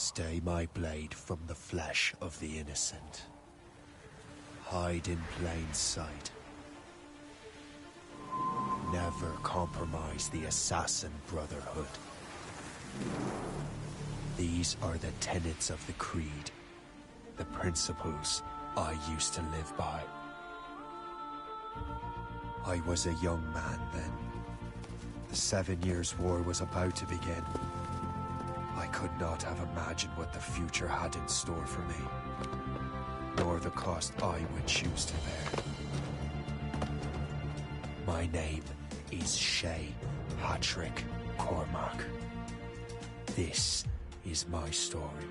Stay my blade from the flesh of the innocent. Hide in plain sight. Never compromise the Assassin Brotherhood. These are the tenets of the Creed, the principles I used to live by. I was a young man then. The 7 Years' War was about to begin. I could not have imagined what the future had in store for me, nor the cost I would choose to bear. My name is Shay Patrick Cormac. This is my story.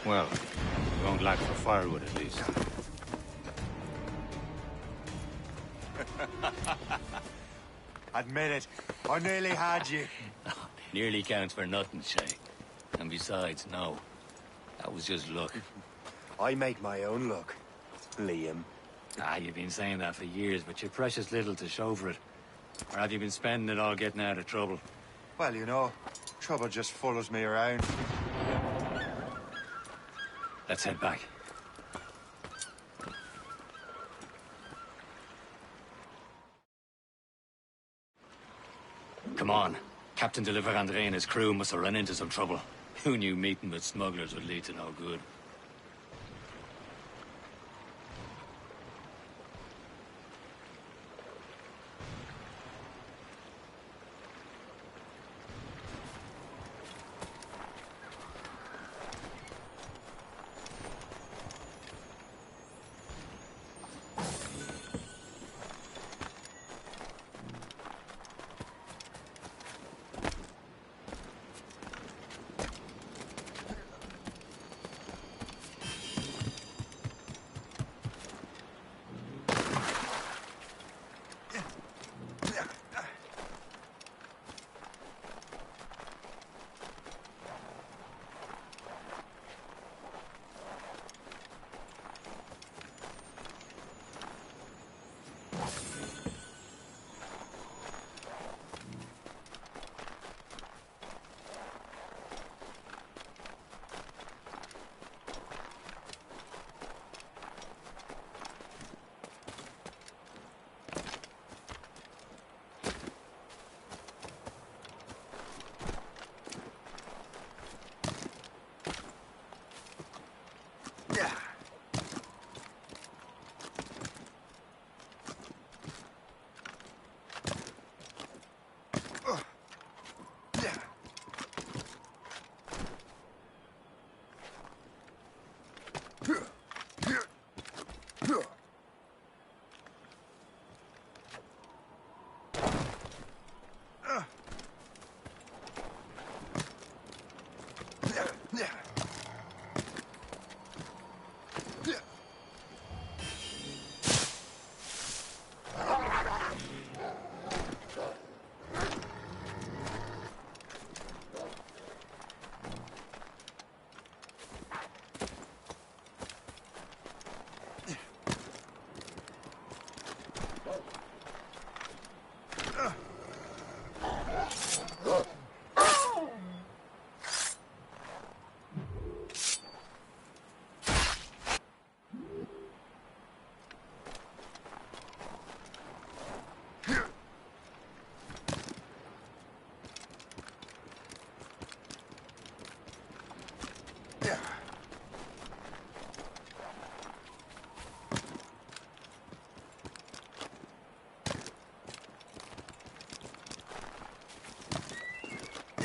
Well, we won't lack for firewood at least. Admit it, I nearly had you. Nearly counts for nothing, Shay. And besides, no. That was just luck. I make my own luck, Liam. You've been saying that for years, but you're precious little to show for it. Or have you been spending it all getting out of trouble? Well, you know, trouble just follows me around. Let's head back. Come on. Captain de Andre and his crew must have run into some trouble. Who knew meeting with smugglers would lead to no good?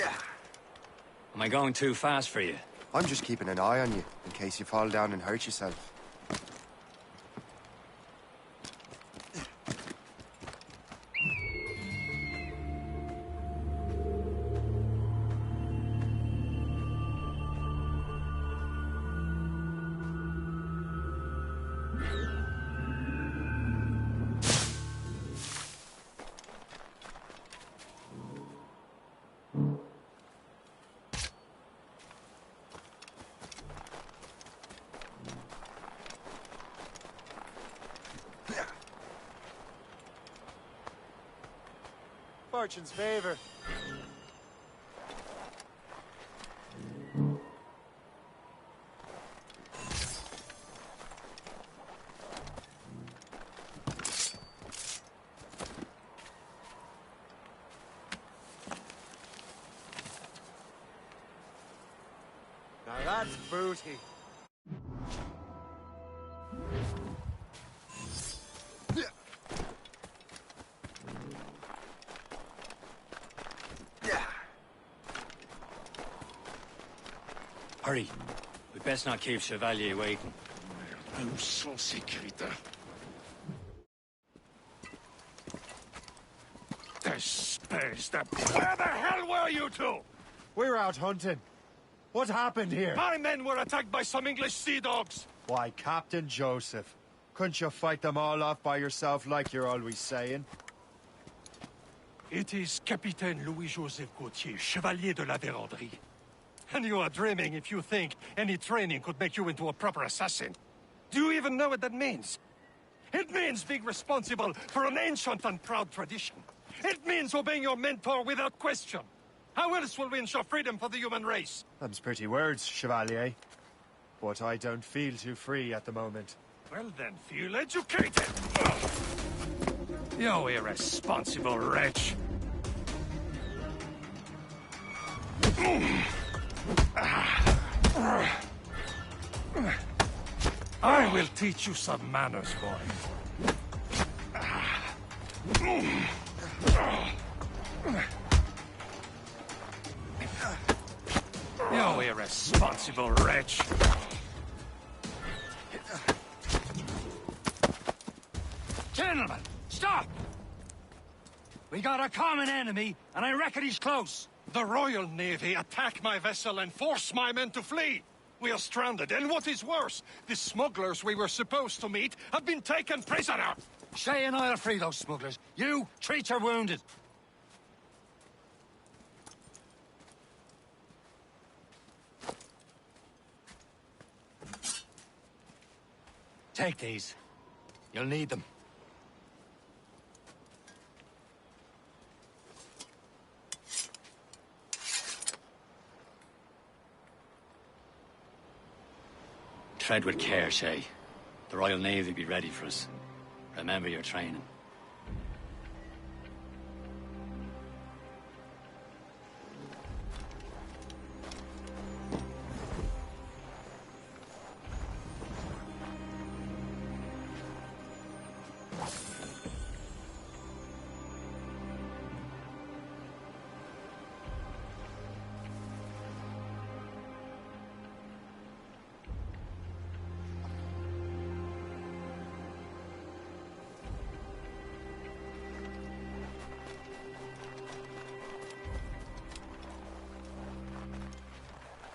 Am I going too fast for you? I'm just keeping an eye on you, in case you fall down and hurt yourself. Fortune's favor. Now that's booty. Hurry. We best not keep Chevalier waiting. Où sont ces crétins? Espèce de... Where the hell were you two? We're out hunting. What happened here? My men were attacked by some English sea dogs. Why, Captain Joseph. Couldn't you fight them all off by yourself like you're always saying? It is Capitaine Louis-Joseph Gauthier, Chevalier de la Vérendrye. And you are dreaming if you think any training could make you into a proper assassin. Do you even know what that means? It means being responsible for an ancient and proud tradition. It means obeying your mentor without question. How else will we ensure freedom for the human race? Them's pretty words, Chevalier. But I don't feel too free at the moment. Well then, feel educated! You irresponsible wretch! I will teach you some manners, boy. You irresponsible wretch! Gentlemen, stop! We got a common enemy, and I reckon he's close. The Royal Navy attack my vessel and force my men to flee. We are stranded, and what is worse, the smugglers we were supposed to meet have been taken prisoner. Shay and I'll free those smugglers. You, treat your wounded. Take these. You'll need them. Tread with care, Shay. The Royal Navy will be ready for us. Remember your training.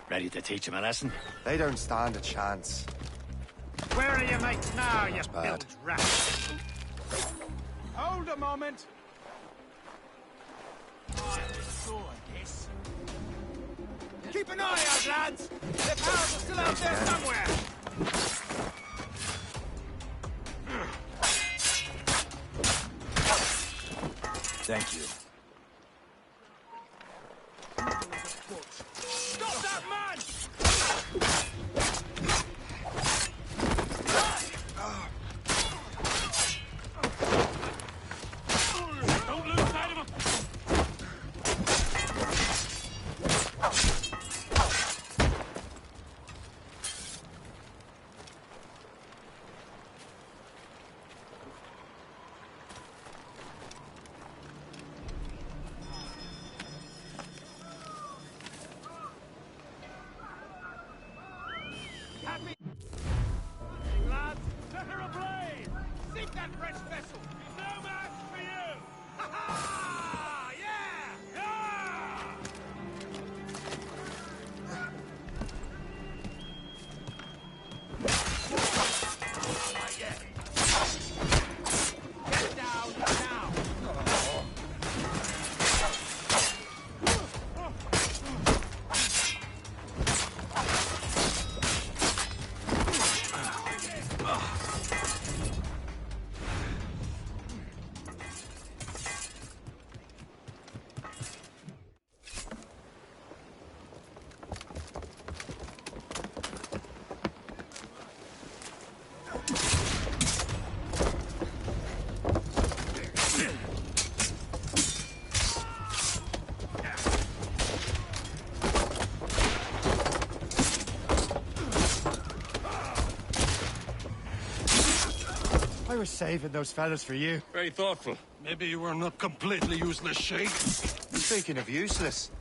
Ready to teach him a lesson? They don't stand a chance. Where are you mates now, you bad. bilge rat? Hold a moment. I guess. Keep an eye out, lads. Their pals are still out there somewhere. Thank you. Stop that man! Don't lose sight of him! I was saving those fellas for you. Very thoughtful. Maybe you were not completely useless, Shay. Speaking of useless,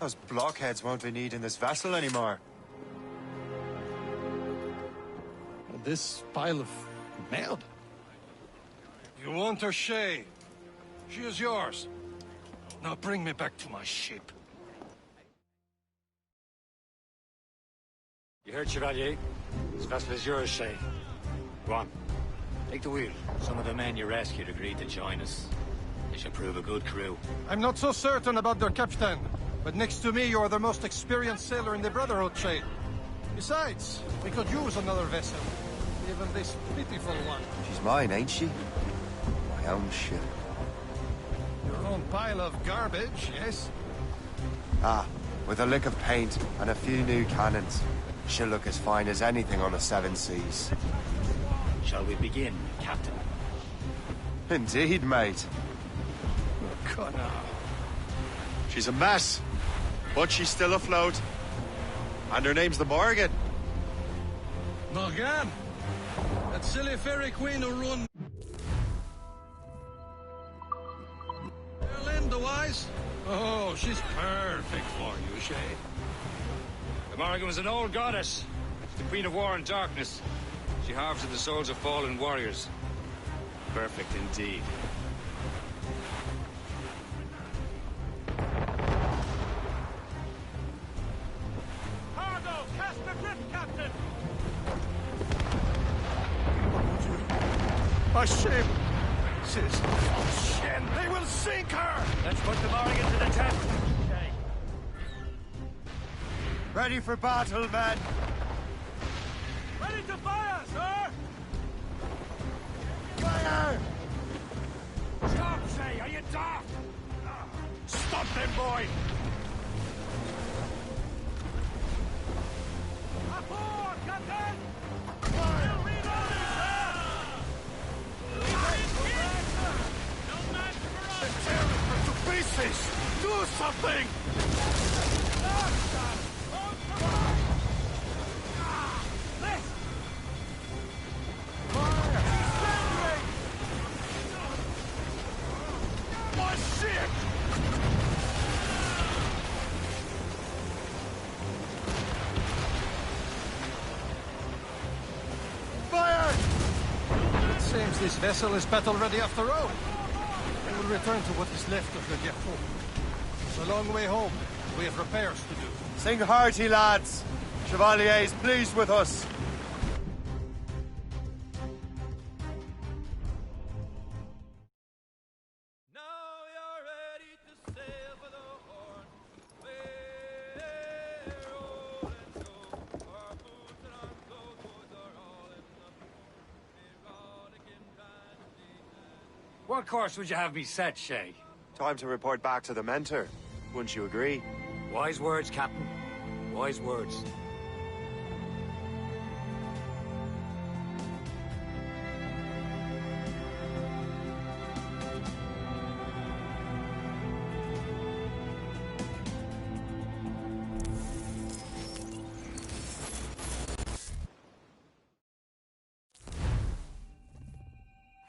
those blockheads won't be needing this vessel anymore. This pile of mud? You want her, Shay? She is yours. Now bring me back to my ship. You heard, Chevalier? This vessel is yours, Shay. Go on. Take the wheel. Some of the men you rescued agreed to join us. They should prove a good crew. I'm not so certain about their captain, but next to me you are the most experienced sailor in the Brotherhood, Shay. Besides, we could use another vessel. Even this pitiful one. She's mine, ain't she? My own ship. Your own pile of garbage, yes? Ah, with a lick of paint and a few new cannons. She'll look as fine as anything on the Seven Seas. Shall we begin, Captain? Indeed, mate. Come now. She's a mess, but she's still afloat. And her name's the Morgan. Morgan? That silly fairy queen who ruined... Linda Wise? Oh, she's perfect for you, Shay. The Morgan was an old goddess. She's the Queen of War and Darkness. She harvested the souls of fallen warriors. Perfect indeed. Cargo! Cast adrift, Captain! My ship! Says, oh, shit! They will sink her! Let's put the Morgan to the test. Ready for battle, men! Ready to fire, sir! Fire! Stop, Shay! Are you daft? Stop them, boy! Aboard, Captain! We'll reload it, sir! No match for us! Tear her to pieces! Do something! My ship! Fire! It seems this vessel is battle-ready after all. We will return to what is left of the depot. It's a long way home. We have repairs to do. Sing hearty, lads. Chevalier's pleased with us. Now you're ready to sail for the Horn. We're rolling so our boots and our clothes are all in the port. Erotic and fancy. What course would you have me set, Shay? Time to report back to the mentor. Wouldn't you agree? Wise words, Captain. Wise words.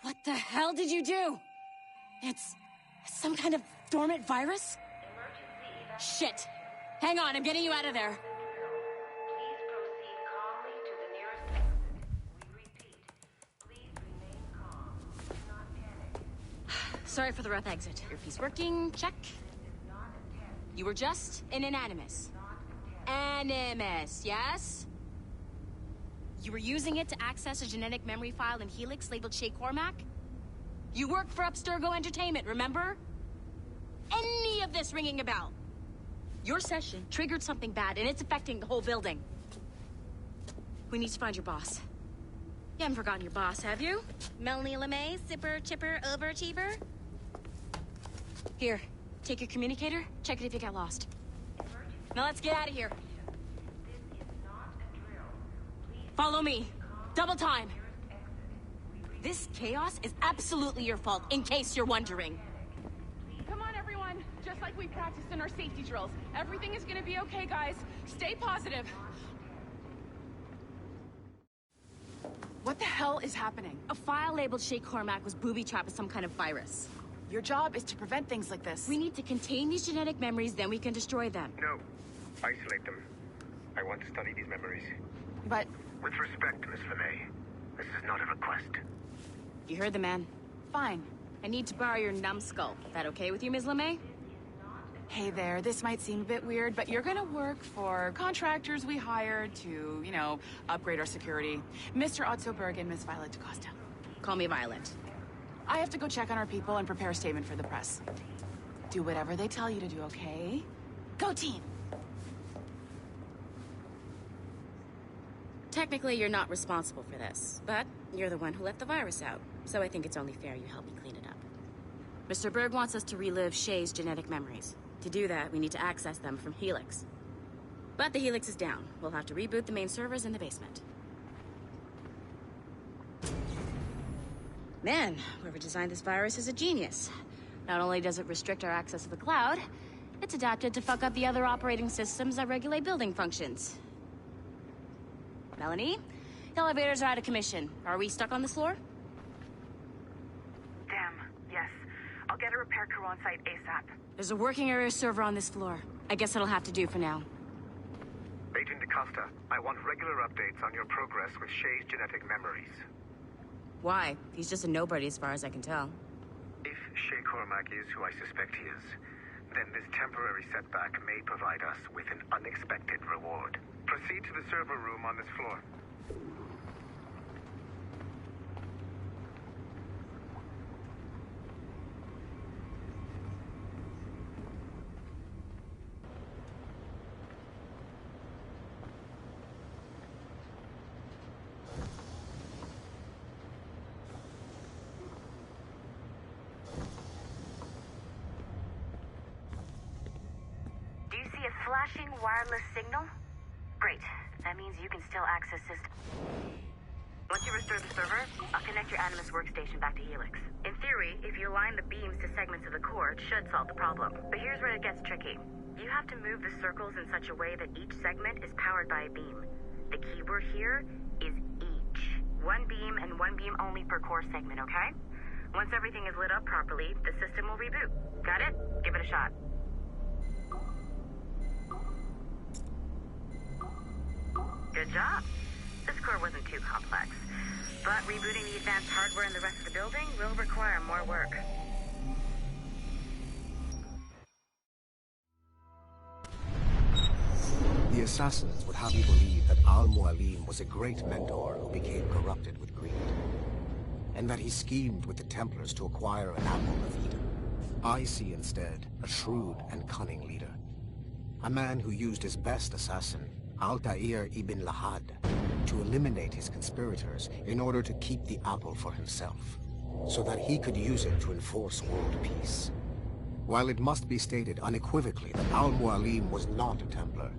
What the hell did you do? It's some kind of dormant virus? Shit! Hang on, I'm getting you out of there. Please proceed calmly to the nearest exit. We repeat, please remain calm. Do not panic. Sorry for the rough exit. Earpiece working, check. You were just an animus. Animus, yes? You were using it to access a genetic memory file in Helix labeled Shay Cormac? You worked for Abstergo Entertainment, remember? Any of this ringing a bell? Your session triggered something bad, and it's affecting the whole building. We need to find your boss. You haven't forgotten your boss, have you? Melanie LeMay, zipper, chipper, overachiever? Here, take your communicator, check it if you get lost. Now let's get out of here. This is not a drill. Please Follow me. Double time. This chaos is absolutely your fault, in case you're wondering. Come on, everyone. Just like we practiced in our safety drills. Everything is gonna be okay, guys. Stay positive. What the hell is happening? A file labeled Shay Cormac was booby-trapped with some kind of virus. Your job is to prevent things like this. We need to contain these genetic memories, then we can destroy them. No. Isolate them. I want to study these memories. But With respect, Miss LeMay, this is not a request. You heard the man. fine. I need to borrow your numbskull. That okay with you, Ms. LeMay? Hey there, this might seem a bit weird, but you're gonna work for contractors we hired to, you know, upgrade our security. Mr. Otso Berg and Miss Violet DaCosta. Call me Violet. I have to go check on our people and prepare a statement for the press. Do whatever they tell you to do, okay? Go team! Technically, you're not responsible for this, but you're the one who let the virus out, so I think it's only fair you help me clean it up. Mr. Berg wants us to relive Shay's genetic memories. To do that, we need to access them from Helix. But the Helix is down. We'll have to reboot the main servers in the basement. Man, whoever designed this virus is a genius. Not only does it restrict our access to the cloud, it's adapted to fuck up the other operating systems that regulate building functions. Melanie? The elevators are out of commission. Are we stuck on this floor? Damn, yes. I'll get a repair crew on site ASAP. There's a working area server on this floor. I guess it'll have to do for now. Agent DaCosta, I want regular updates on your progress with Shay's genetic memories. Why? He's just a nobody as far as I can tell. If Shay Cormac is who I suspect he is, then this temporary setback may provide us with an unexpected reward. Proceed to the server room on this floor. Do you see a flashing wireless signal? Great. That means you can still access system. Once you restore the server, I'll connect your Animus workstation back to Helix. In theory, if you align the beams to segments of the core, it should solve the problem. But here's where it gets tricky. You have to move the circles in such a way that each segment is powered by a beam. The keyword here is each. One beam and one beam only per core segment, okay? Once everything is lit up properly, the system will reboot. Got it? Give it a shot. Good job. This core wasn't too complex. But rebooting the advanced hardware in the rest of the building will require more work. The assassins would have you believe that Al-Mualim was a great mentor who became corrupted with greed, and that he schemed with the Templars to acquire an apple of Eden. I see instead a shrewd and cunning leader, a man who used his best assassin, Altair ibn Lahad, to eliminate his conspirators in order to keep the apple for himself, so that he could use it to enforce world peace. While it must be stated unequivocally that Al-Mualim was not a Templar,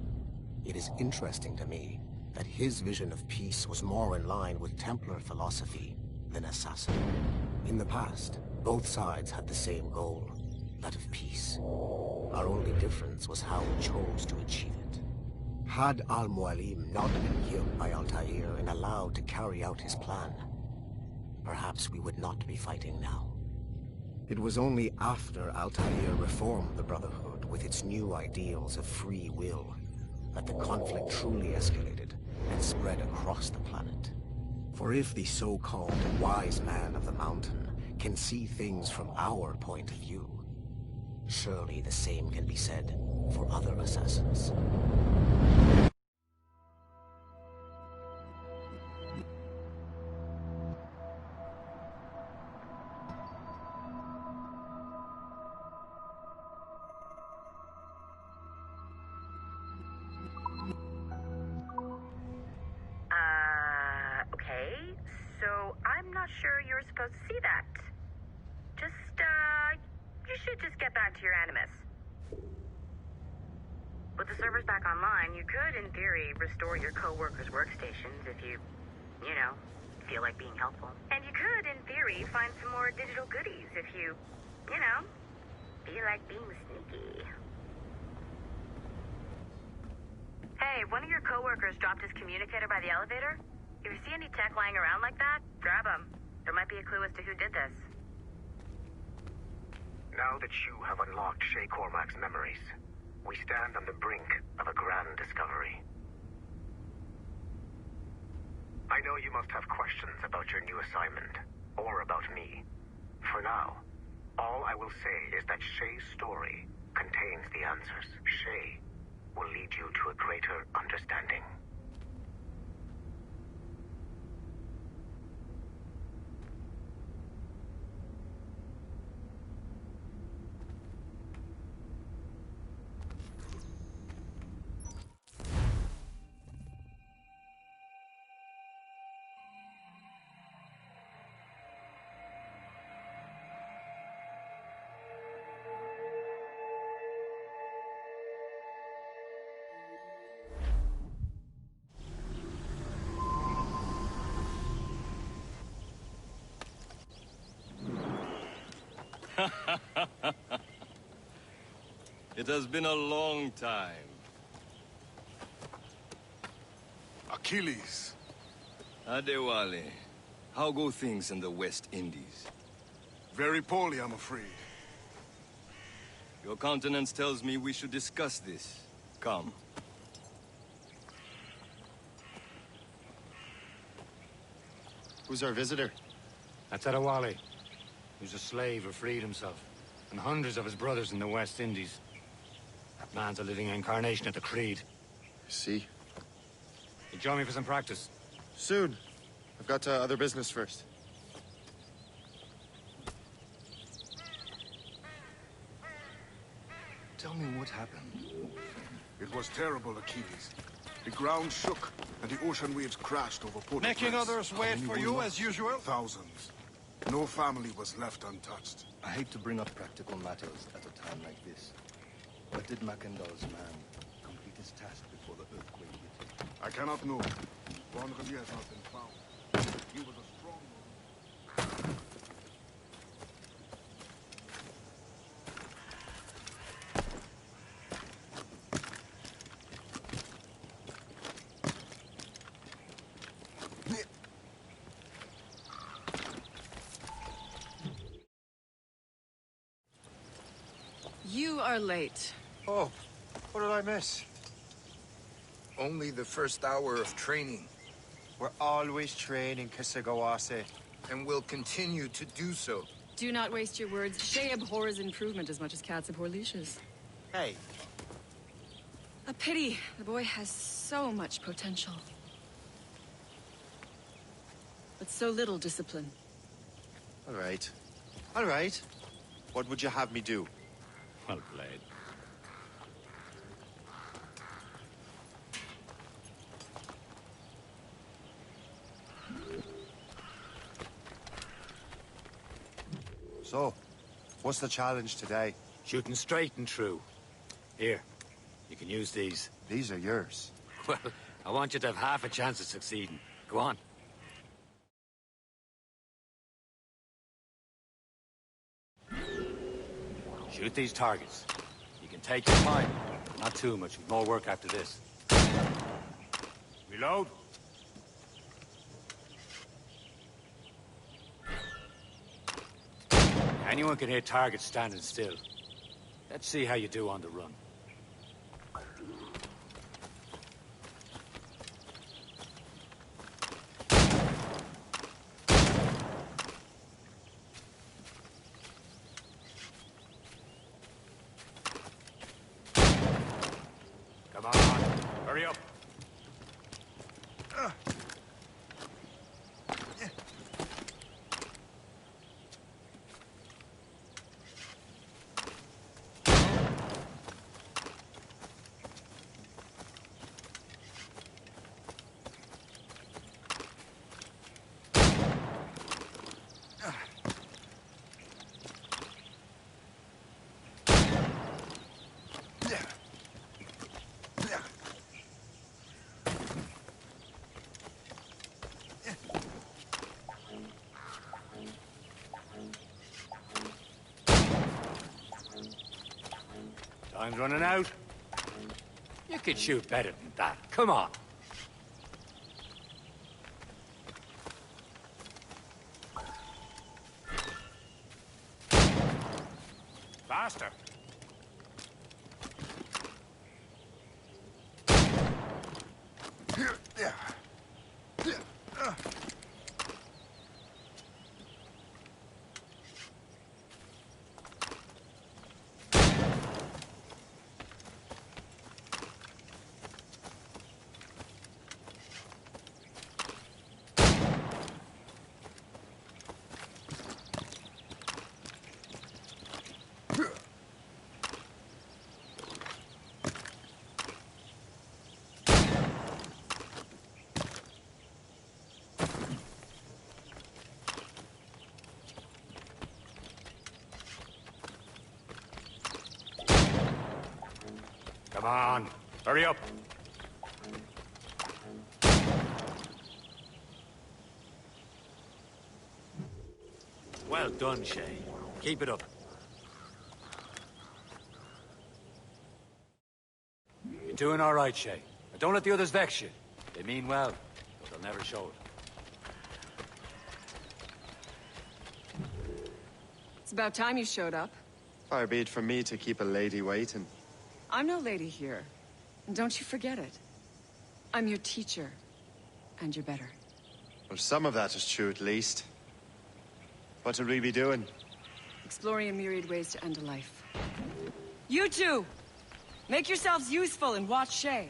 it is interesting to me that his vision of peace was more in line with Templar philosophy than assassin. In the past, both sides had the same goal, that of peace. Our only difference was how we chose to achieve it. Had Al-Mualim not been killed by Altair and allowed to carry out his plan, perhaps we would not be fighting now. It was only after Altair reformed the Brotherhood with its new ideals of free will that the conflict truly escalated and spread across the planet. For if the so-called wise man of the mountain can see things from our point of view, surely the same can be said for other assassins. Okay. So I'm not sure you're supposed to see that. You should just get back to your Animus. With the servers back online, you could, in theory, restore your co-workers' workstations if you feel like being helpful. And you could, in theory, find some more digital goodies if you feel like being sneaky. Hey, one of your co-workers dropped his communicator by the elevator. If you see any tech lying around like that, grab them. There might be a clue as to who did this. Now that you have unlocked Shay Cormac's memories, we stand on the brink of a grand discovery. I know you must have questions about your new assignment, or about me. For now, all I will say is that Shay's story contains the answers. Shay will lead you to a greater understanding. It has been a long time. Achilles. Adewale, how go things in the West Indies? Very poorly, I'm afraid. Your countenance tells me we should discuss this. Come. Who's our visitor? That's Adewale, who's a slave who freed himself, and hundreds of his brothers in the West Indies. That man's a living incarnation of the Creed. See? You join me for some practice? Soon. I've got other business first. Tell me what happened. It was terrible, Achilles. The ground shook, and the ocean waves crashed over Port-au-Prince. Making others wait for you, as usual? Thousands. No family was left untouched. I hate to bring up practical matters at a time like this. But did Mackendall's man complete his task before the earthquake hit? I cannot know. Bon Remy has not been found. He was a strong one. You are late. Oh, what did I miss? Only the first hour of training. We're always training, Kisagawase. And will continue to do so. Do not waste your words. Shay abhors improvement as much as cats abhor leashes. Hey. A pity. The boy has so much potential. But so little discipline. All right. All right. What would you have me do? Well played. So, what's the challenge today? Shooting straight and true. Here, you can use these. These are yours. Well, I want you to have half a chance of succeeding. Go on. Shoot these targets. You can take your time. Not too much. We've more work after this. Reload. Anyone can hit targets standing still. Let's see how you do on the run. Come on, hurry up. Time's running out. You could shoot better than that. Come on. faster. Come on, hurry up. Well done, Shay. Keep it up. You're doing all right, Shay. But don't let the others vex you. They mean well, but they'll never show it. It's about time you showed up. Far be it from me to keep a lady waiting. I'm no lady here. And don't you forget it. I'm your teacher. And you're better. Well, some of that is true at least. What would we be doing? Exploring a myriad ways to end a life. You two! Make yourselves useful and watch Shay.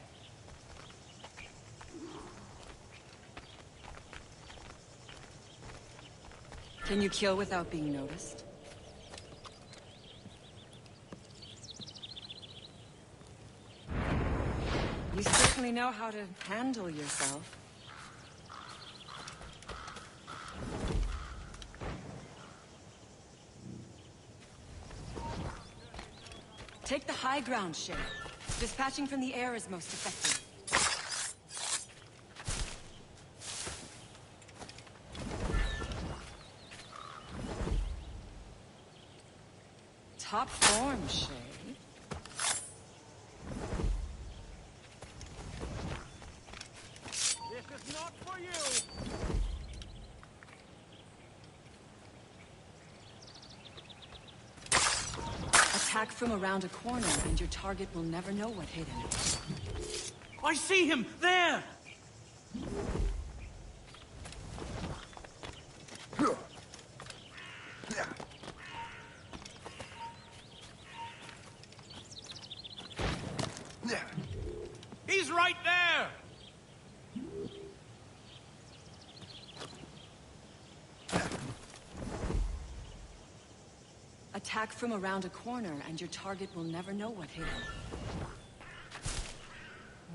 Can you kill without being noticed? You certainly know how to handle yourself. Take the high ground, Shay. Dispatching from the air is most effective. Top form, Shay. This is not for you! Attack from around a corner, and your target will never know what hit him. I see him! There! He's right there! Attack from around a corner, and your target will never know what hit him.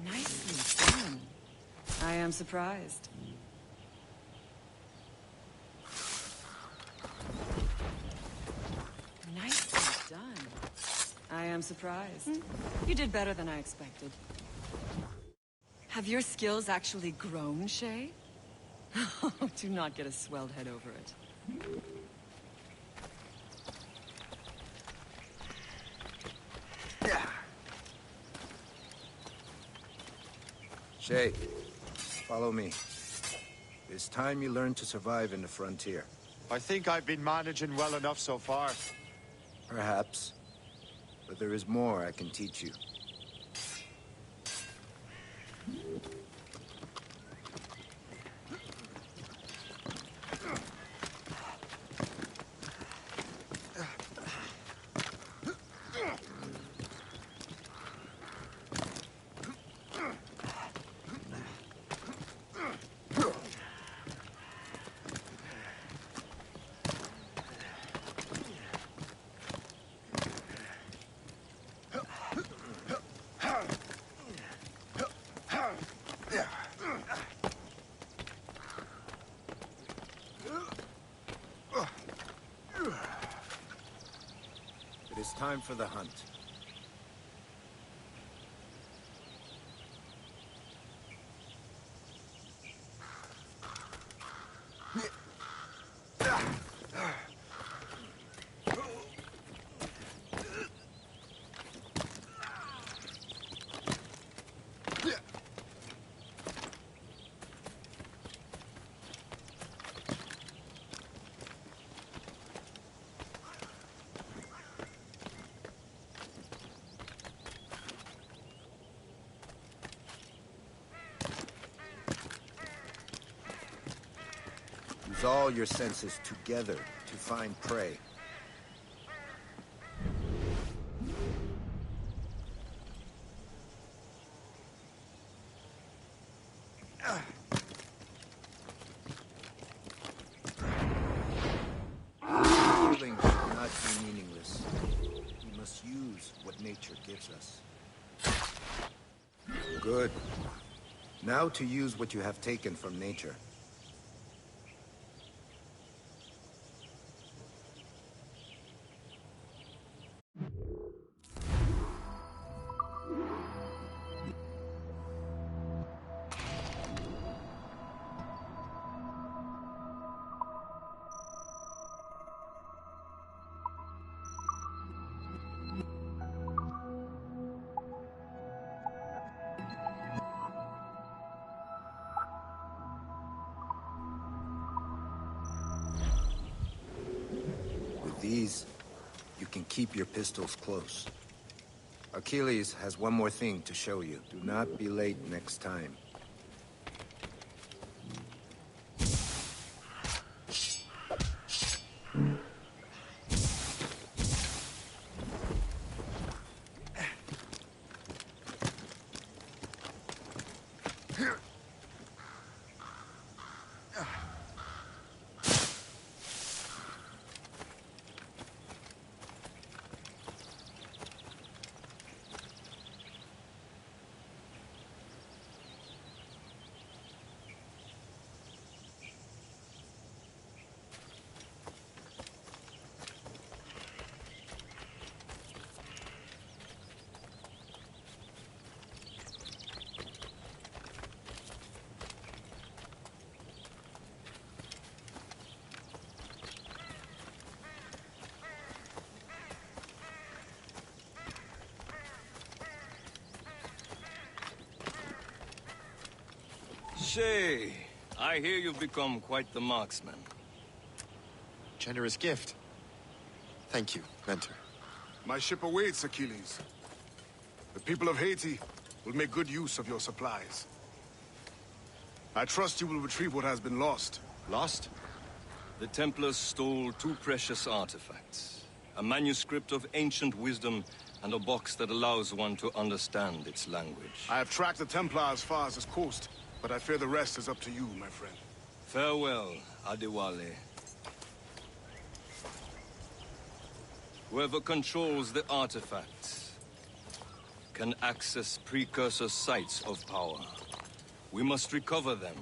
Nicely done. I am surprised. Nicely done. I am surprised. You did better than I expected. Have your skills actually grown, Shay? Do not get a swelled head over it. Shay, follow me. It's time you learn to survive in the frontier. I think I've been managing well enough so far. Perhaps. But there is more I can teach you. It is time for the hunt. all your senses together to find prey. Killing should not be meaningless. We must use what nature gives us. Good. Now to use what you have taken from nature. With these, you can keep your pistols close. Achilles has one more thing to show you. Do not be late next time. Shay, I hear you've become quite the marksman. Generous gift. Thank you, Mentor. My ship awaits, Achilles. The people of Haiti will make good use of your supplies. I trust you will retrieve what has been lost. Lost? The Templars stole two precious artifacts. A manuscript of ancient wisdom and a box that allows one to understand its language. I have tracked the Templar as far as this coast, but I fear the rest is up to you, my friend. Farewell, Adewale. Whoever controls the artifacts can access precursor sites of power. We must recover them,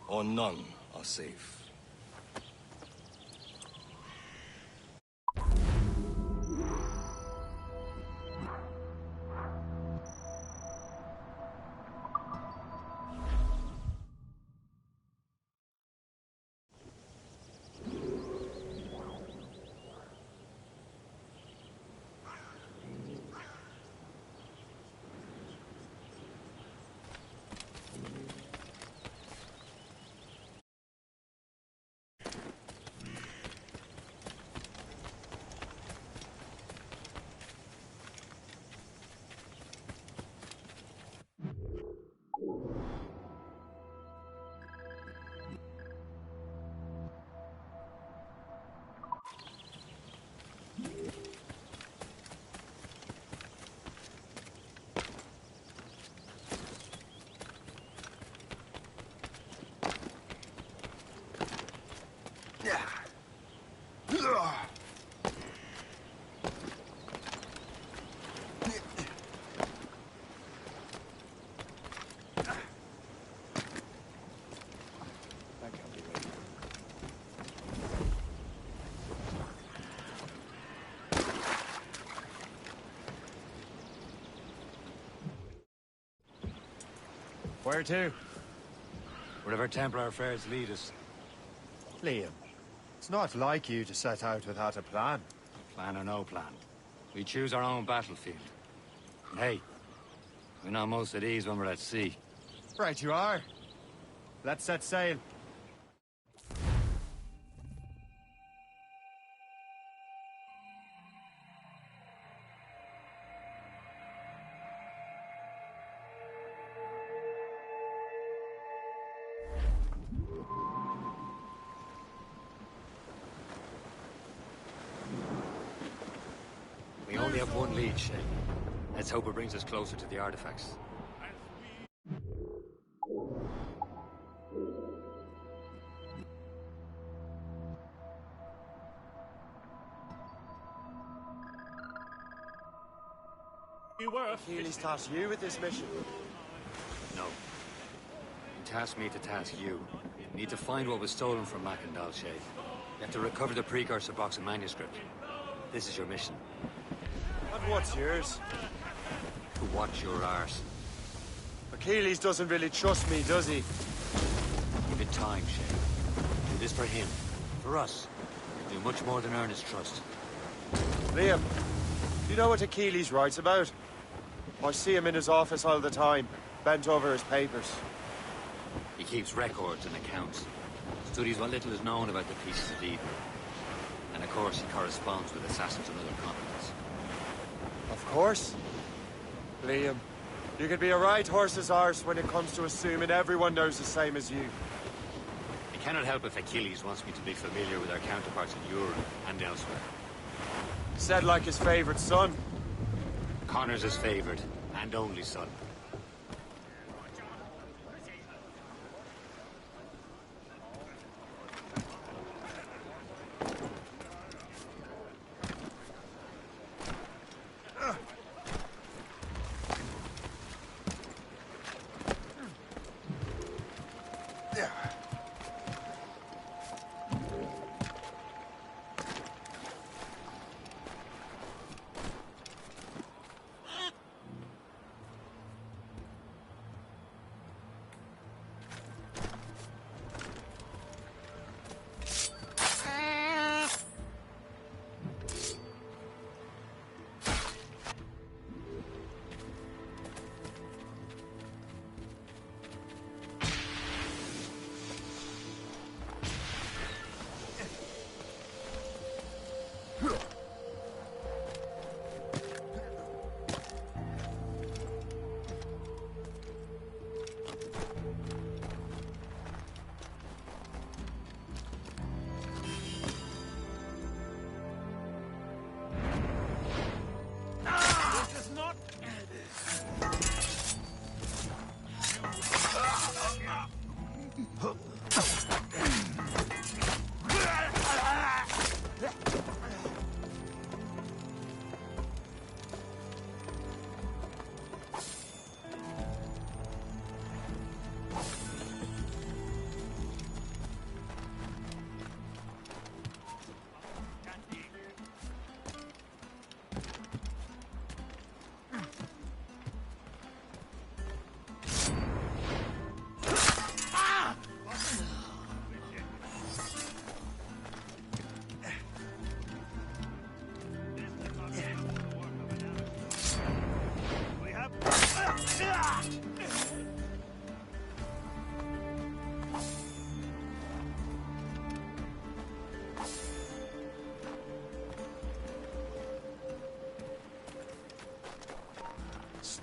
or none are safe. Where to? Wherever Templar affairs lead us. Liam, it's not like you to set out without a plan. Plan or no plan. We choose our own battlefield. And hey, we're not most at ease when we're at sea. Right you are. Let's set sail. have one lead, Shay. Let's hope it brings us closer to the artifacts. Achilles tasked you with this mission. No. He tasked me to task you. You need to find what was stolen from Mackandal, Shay. You have to recover the precursor box of manuscript. This is your mission. And what's yours? To watch your arse. Achilles doesn't really trust me, does he? Give it time, Shay. Do this for him. For us. Do much more than earn his trust. Liam, do you know what Achilles writes about? I see him in his office all the time, bent over his papers. He keeps records and accounts. Studies what little is known about the pieces of Eden. And of course, he corresponds with assassins on other continents. Of course. Liam, you could be a right horse's arse when it comes to assuming everyone knows the same as you. I cannot help if Achilles wants me to be familiar with our counterparts in Europe and elsewhere. Said like his favorite son. Connor's his favored and only son.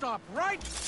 Stop right.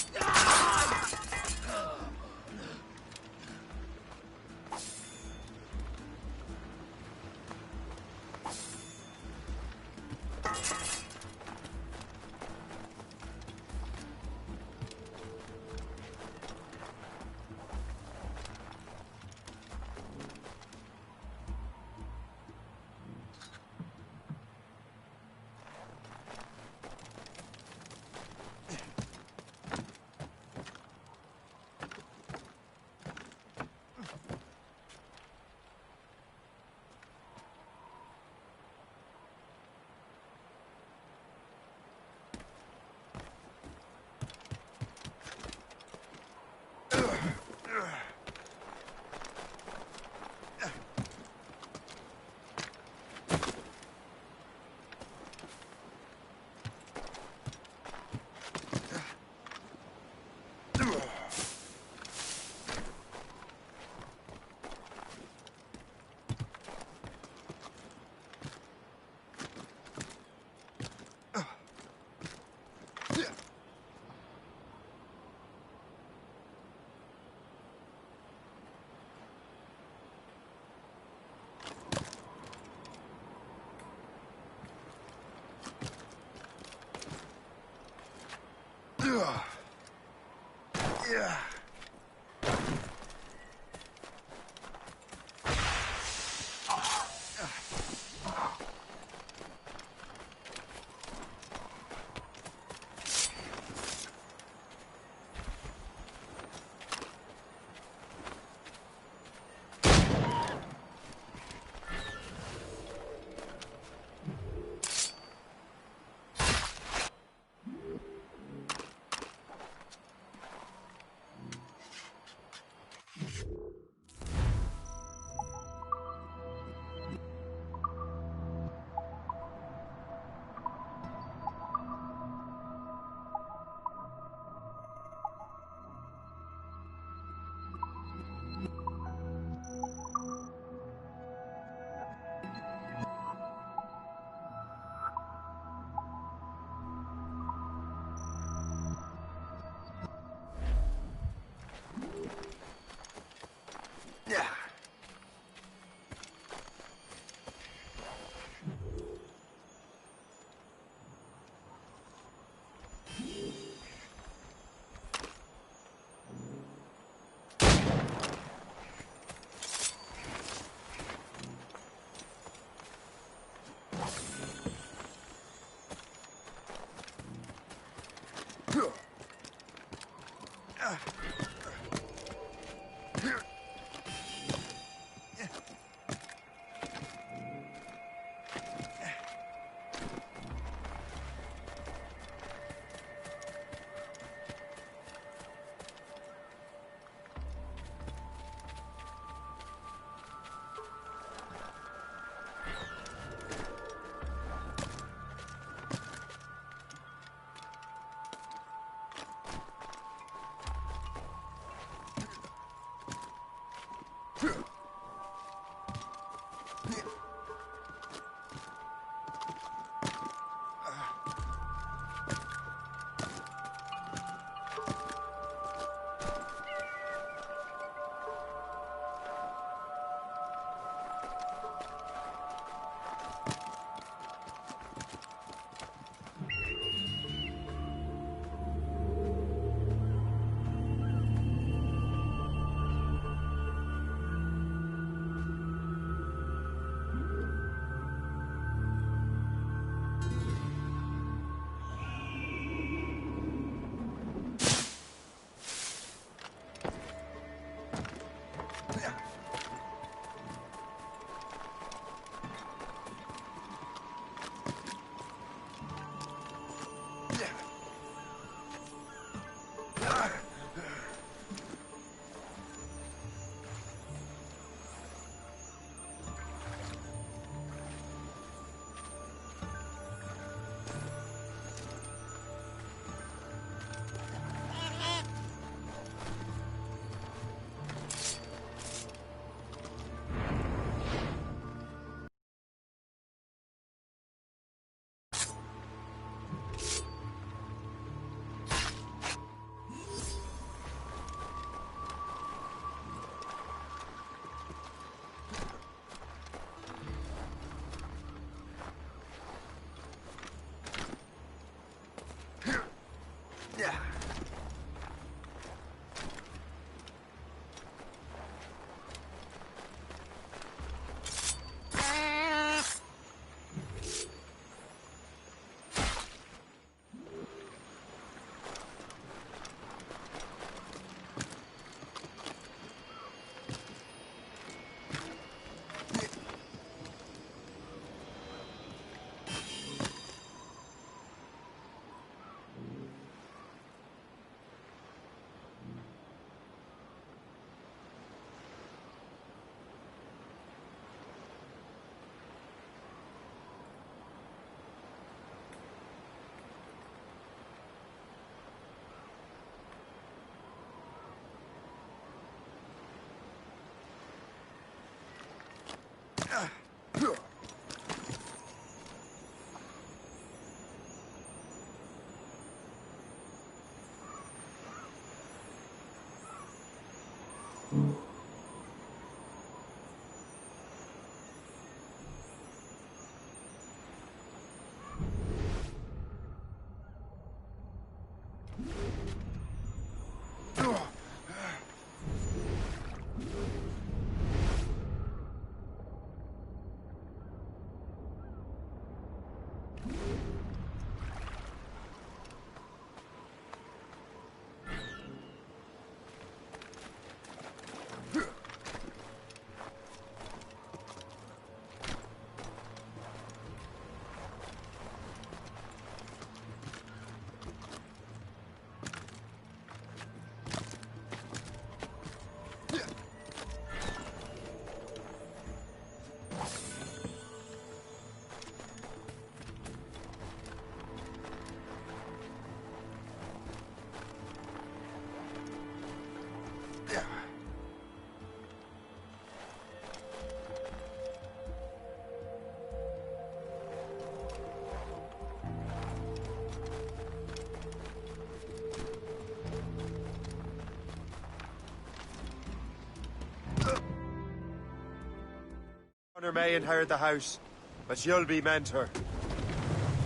may inherit the house, but you'll be mentor.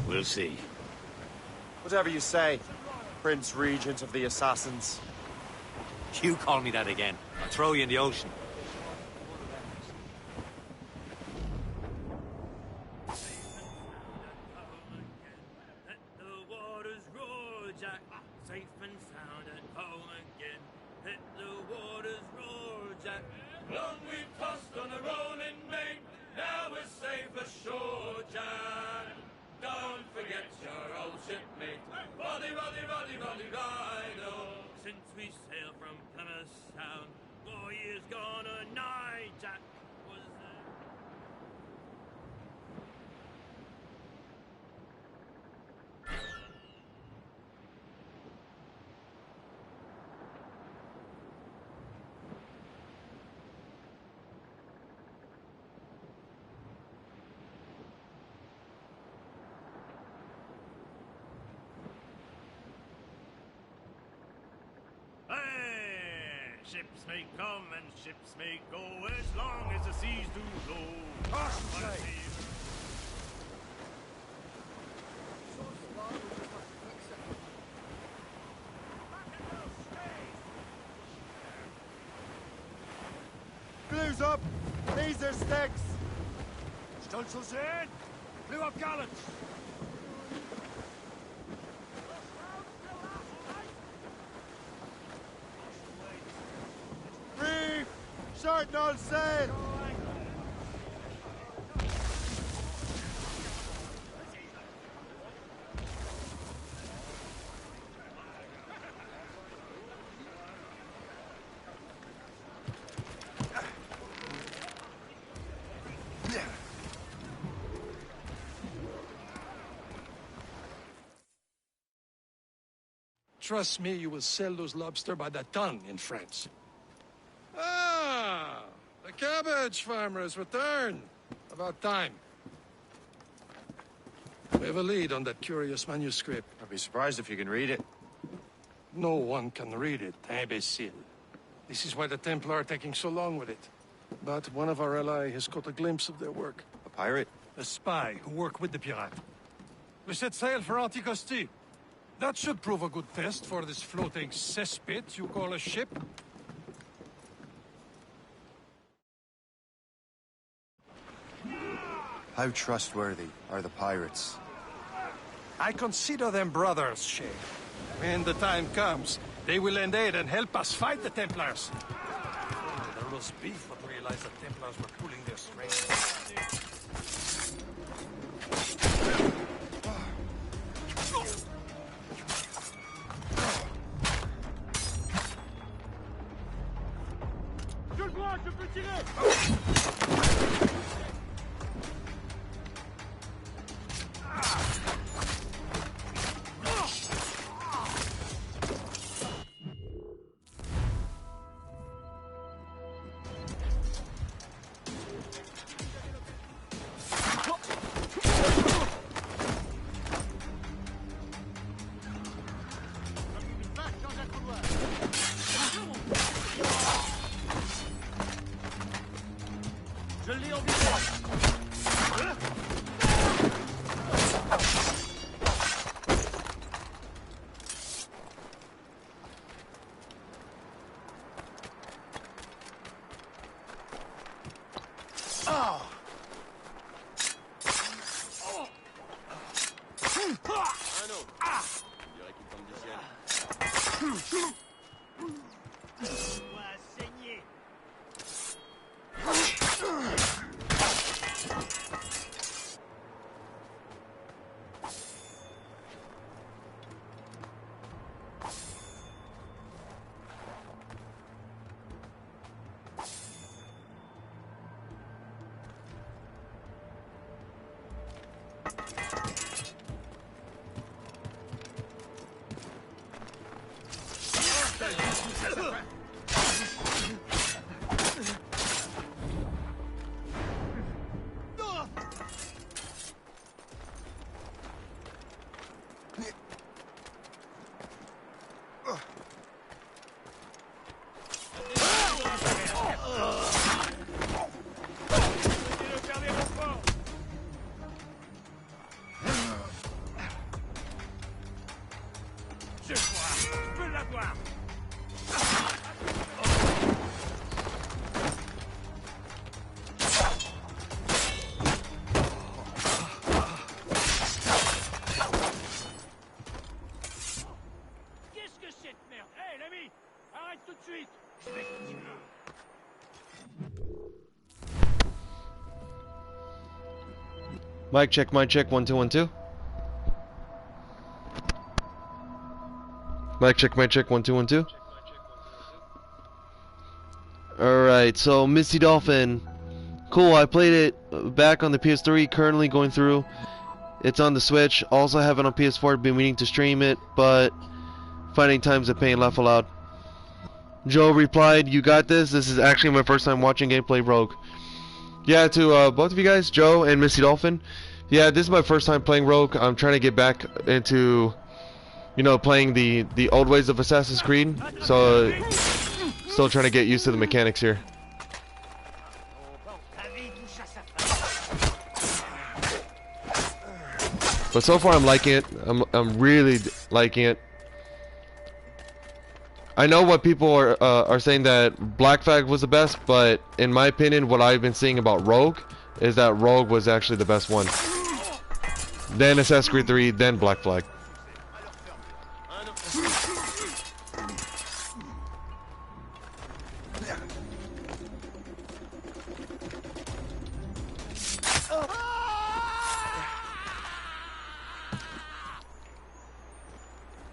We'll see. Whatever you say, Prince Regent of the Assassins. You call me that again, I'll throw you in the ocean. Let the waters roar, Jack. Safe and sound and home again. Let the waters roar, Jack. Long we've tossed on a rolling main. Now we're safe ashore, Jack. Don't forget your old shipmate. Roddy, Roddy, Roddy, Roddy, Rido. Since we sailed from Plymouth Sound, 4 years gone a night, Jack. Was there? Hey! Ships may come and ships may go as long as the seas do roll. Blues up! These are sticks! Stunsails in! Blew up gallants! Reef! Short all sail! Trust me, you will sell those lobster by the ton in France. Ah! The cabbage farmer has returned. About time. We have a lead on that curious manuscript. I'd be surprised if you can read it. No one can read it, imbecile. This is why the Templar are taking so long with it. But one of our allies has caught a glimpse of their work. A pirate? A spy who worked with the pirate. We set sail for Anticosti. That should prove a good test for this floating cesspit you call a ship. How trustworthy are the pirates? I consider them brothers, Shay. When the time comes, they will lend aid and help us fight the Templars. Only the roast beef would realize the Templars were pulling their strings. Je peux tirer! Je l'ai en vitesse. Ce soir, je peux l'avoir. Qu'est-ce que cette merde? Hé, l'ami, arrête tout de suite. Je vais te tuer. Mic check, 1 2 1 2. Mic check, 1 2 1 2. Alright, so Misty Dolphin. Cool, I played it back on the PS3, currently going through. It's on the Switch, also have it on PS4, been meaning to stream it, but finding time's a pain, laugh aloud. Joe replied, you got this is actually my first time watching gameplay Rogue. Yeah, to both of you guys, Joe and Misty Dolphin. Yeah, this is my first time playing Rogue. I'm trying to get back into, you know, playing the old ways of Assassin's Creed. So, still trying to get used to the mechanics here. But so far I'm liking it. I'm really liking it. I know what people are saying that Black Flag was the best, but in my opinion, what I've been seeing about Rogue is that Rogue was actually the best one. Then Assassin's Creed 3, then Black Flag.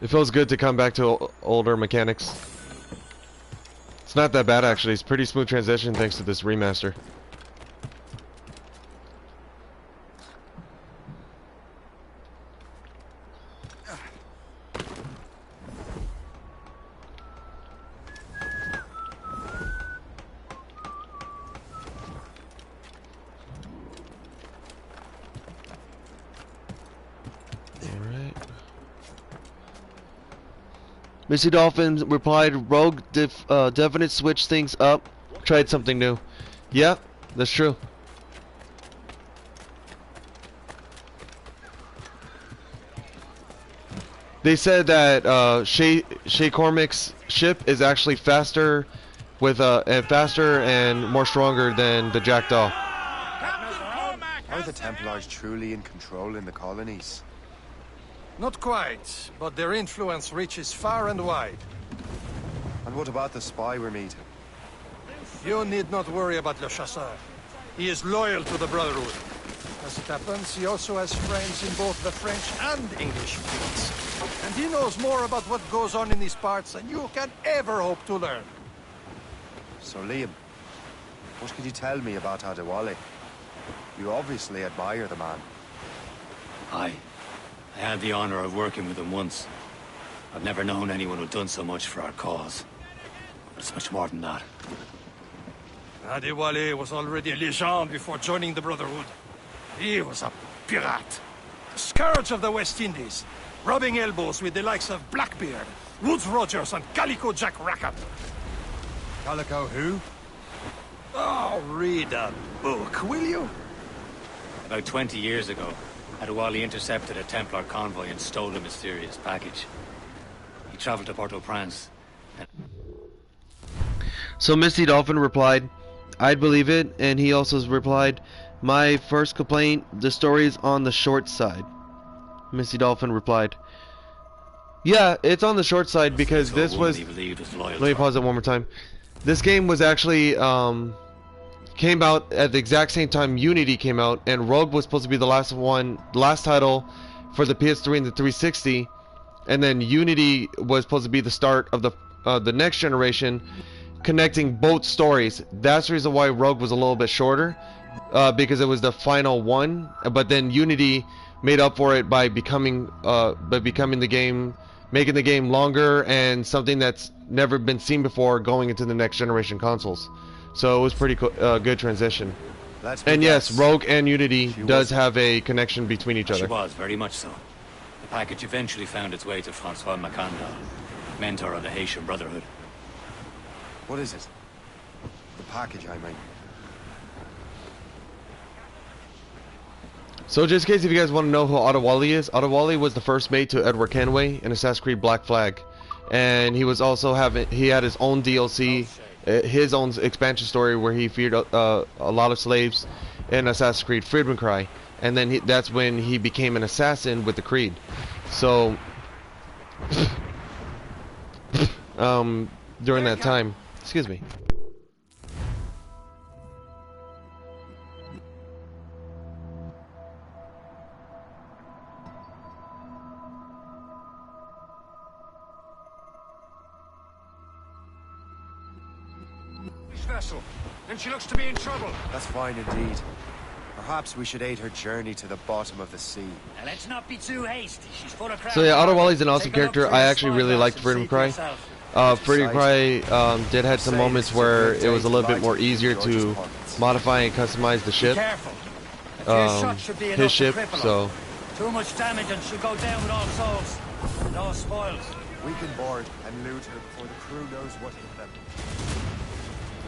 It feels good to come back to older mechanics. It's not that bad actually. It's pretty smooth transition thanks to this remaster. Missy Dolphins replied, Rogue definite switch things up, tried something new. Yeah, that's true. They said that Shay Cormac's ship is actually faster with faster and more stronger than the Jackdaw. Are the Templars truly in control in the colonies? Not quite, but their influence reaches far and wide. And what about the spy we're meeting? You need not worry about Le Chasseur. He is loyal to the Brotherhood. As it happens, he also has friends in both the French and English fleets. And he knows more about what goes on in these parts than you can ever hope to learn. So, Liam, what could you tell me about Adewale? You obviously admire the man. Aye. I had the honor of working with him once. I've never known anyone who'd done so much for our cause. But it's much more than that. Adewale was already a legend before joining the Brotherhood. He was a pirate. The scourge of the West Indies, rubbing elbows with the likes of Blackbeard, Woodes Rogers, and Calico Jack Rackham. Calico who? Oh, read a book, will you? About 20 years ago, Adewale intercepted a Templar convoy and stole a mysterious package. He traveled to Port-au-Prince. So Misty Dolphin replied, I'd believe it, and he also replied, my first complaint, the story is on the short side. Misty Dolphin replied, yeah, it's on the short side because So this was... Let me pause it one more time. This game was actually... came out at the exact same time Unity came out, and Rogue was supposed to be the last title for the PS3 and the 360, and then Unity was supposed to be the start of the next generation, connecting both stories. That's the reason why Rogue was a little bit shorter, because it was the final one. But then Unity made up for it by becoming the game, making the game longer and something that's never been seen before, going into the next generation consoles. So it was pretty good transition. And yes, Rogue and Unity does have a connection between each other. She was, very much so. The package eventually found its way to Francois Macandal, mentor of the Haitian Brotherhood. What is it? The package, I mean. So just in case if you guys want to know who Adewale is, Adewale was the first mate to Edward Kenway in Assassin's Creed Black Flag, and he was also he had his own DLC, his own expansion story where he freed a lot of slaves in Assassin's Creed Freedom Cry, and then that's when he became an assassin with the Creed. So during that time, excuse me. Vessel, and she looks to be in trouble. That's fine indeed. Perhaps we should aid her journey to the bottom of the sea. Now let's not be too hasty. She's full of crap. So yeah, Adewale's an awesome character. I actually really liked Freedom Cry. Freedom Cry did have some moments where it was a little bit more easier to modify and customize the ship, his ship. So too much damage and she'll go down with all souls and all spoils. We can board and loot her before the crew knows what hit them.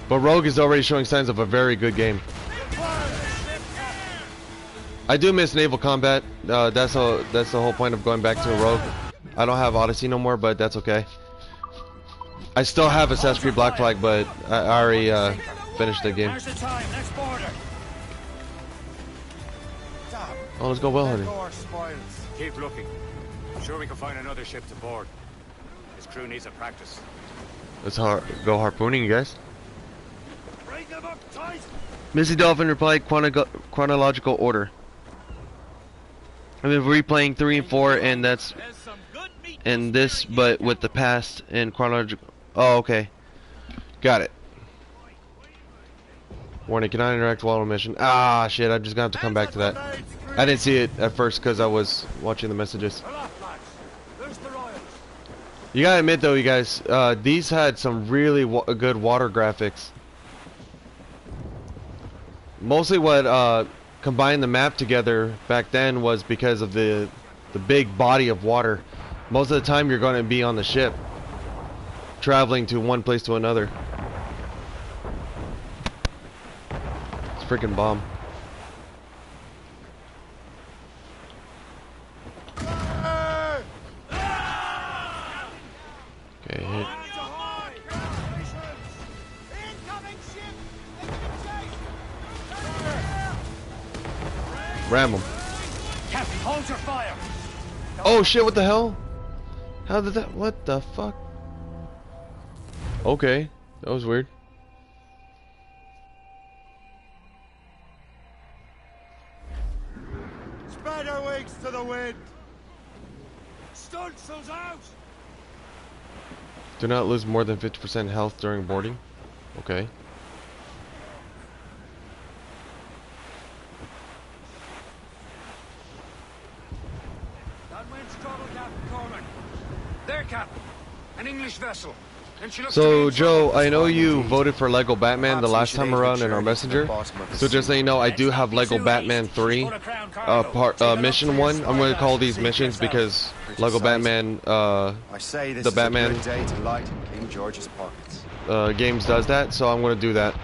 but Rogue is already showing signs of a very good game. I do miss naval combat. That's the whole point of going back to Rogue. I don't have Odyssey no more, but that's okay. I still have Assassin's Creed Black Flag, but I already finished the game. Oh, let's go well hunting. Keep looking. I'm sure we can find another ship to board. This crew needs a practice. Let's go harpooning, you guys. Missy Dolphin replied, chronological order. I've been replaying 3 and 4, and that's in this, but with the past in chronological. Oh, okay, got it. Warning: cannot interact while on mission. Ah, shit! I'm just gonna have to come back to that. I didn't see it at first because I was watching the messages. You gotta admit, though, you guys, these had some really good water graphics. Mostly what combined the map together back then was because of the big body of water. Most of the time you're going to be on the ship, traveling to one place to another. It's a freaking bomb. Okay, hit. Ram him. Captain, hold your fire. Oh shit, what the hell? How did that, what the fuck? Okay, that was weird. Spread our wings to the wind. Stunsails out. Do not lose more than 50% health during boarding. Okay. There, Captain. An English vessel. And she looks So, Joe, I know you voted for Lego Batman the last time around in our messenger. So just so you know, I do have Lego Batman 3 mission 1. I'm going to call these missions because Lego Batman, the Batman games does that. So I'm going to do that.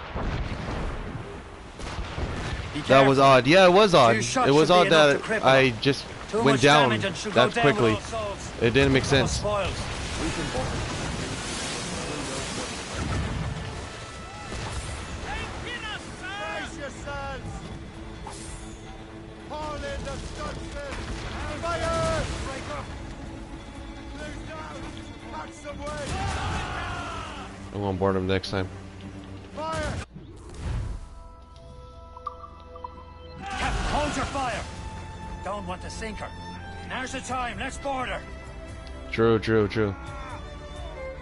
That was odd. Yeah, it was odd. It was odd that I just went down that quickly. It didn't make sense. I'm gonna board him next time. Captain, hold your fire. Don't want to sink her. Now's the time. Let's board her. True, true, true.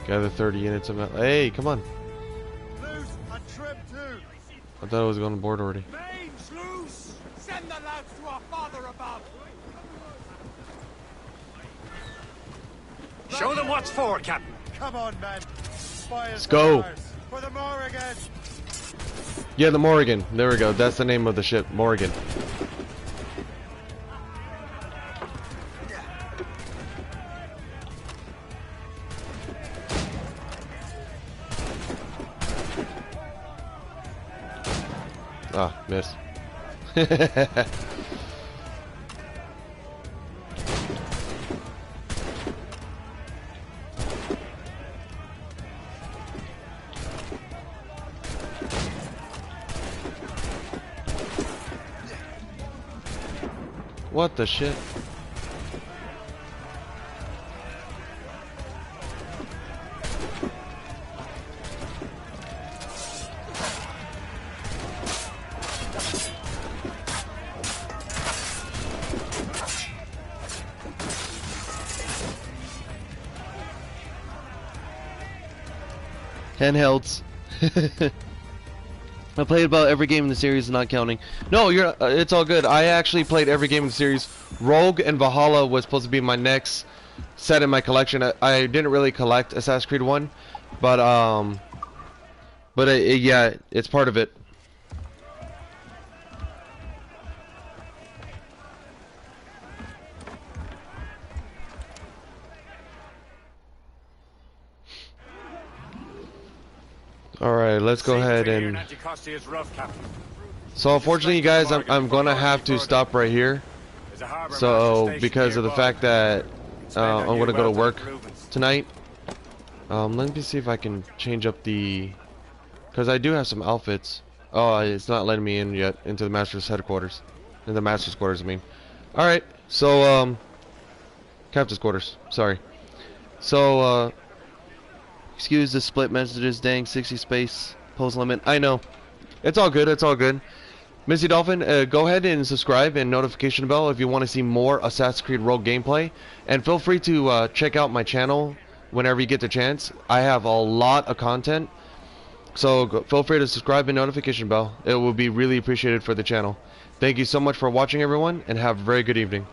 Gather 30 units of metal. Hey, come on. I thought I was going to board already. Mains loose. Send the lads to our father above. Show them what's for, Captain. Come on, men. Let's go. For the Morrigan. Yeah, the Morrigan. There we go. That's the name of the ship, Morrigan. Ah, miss. What the shit? Handhelds. I played about every game in the series, not counting. No, you're. It's all good. I actually played every game in the series. Rogue and Valhalla was supposed to be my next set in my collection. I didn't really collect Assassin's Creed 1, but yeah, it's part of it. Alright, let's go ahead and... So unfortunately, you guys, I'm gonna have to stop right here. So, because of the fact that I'm gonna go to work tonight. Let me see if I can change up the... Because I do have some outfits. Oh, it's not letting me in yet into the Master's headquarters. In the Master's quarters, I mean. Alright, so, Captain's quarters, sorry. So, excuse the split messages, dang, 60 space, post limit. I know. It's all good, it's all good. Missy Dolphin, go ahead and subscribe and notification bell if you want to see more Assassin's Creed Rogue gameplay. And feel free to check out my channel whenever you get the chance. I have a lot of content. So feel free to subscribe and notification bell. It will be really appreciated for the channel. Thank you so much for watching, everyone, and have a very good evening.